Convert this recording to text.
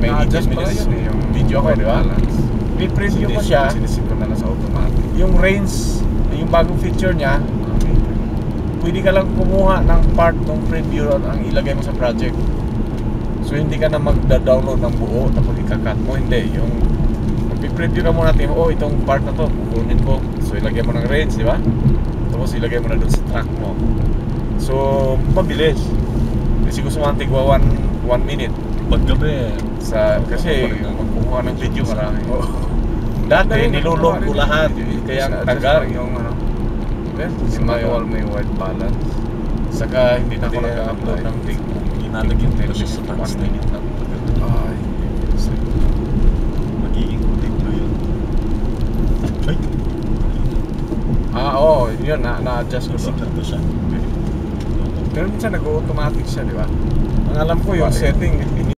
may 18 Na-adjust pala minutes yun eh, yung video ako, di ba? balance. I-preview mo siya, Sinisip ko na lang sa automatic. yung range, yung bagong feature niya, pwede ka lang kumuha ng part ng preview at ang ilagay mo sa project. So hindi ka na magda-download ng buo tapos ika-cut mo, hindi. Yung mag-preview ka muna natin, oh itong part na to, kukunin ko. So ilagay mo ng range, di ba? Tapos ilagay mo na doon sa track mo. So mabilis. Kasi gusto mo tigwa 1 minute. Paggabi Kasi magkukuha ng video marami. Dati nilulog ko lahat, kaya ang tagal. yung ano, Yung manual may white balance. Saka hindi na ako Hindi nag-upload na- ng big. Inalagyan ko kasi sa transtinit lang. Ay, Magiging kulit yun. Ay, Oo, yun na-adjust ko isip to. lang to siya. Pero minsan nag-automatic siya, di ba? Ang alam ko yung setting,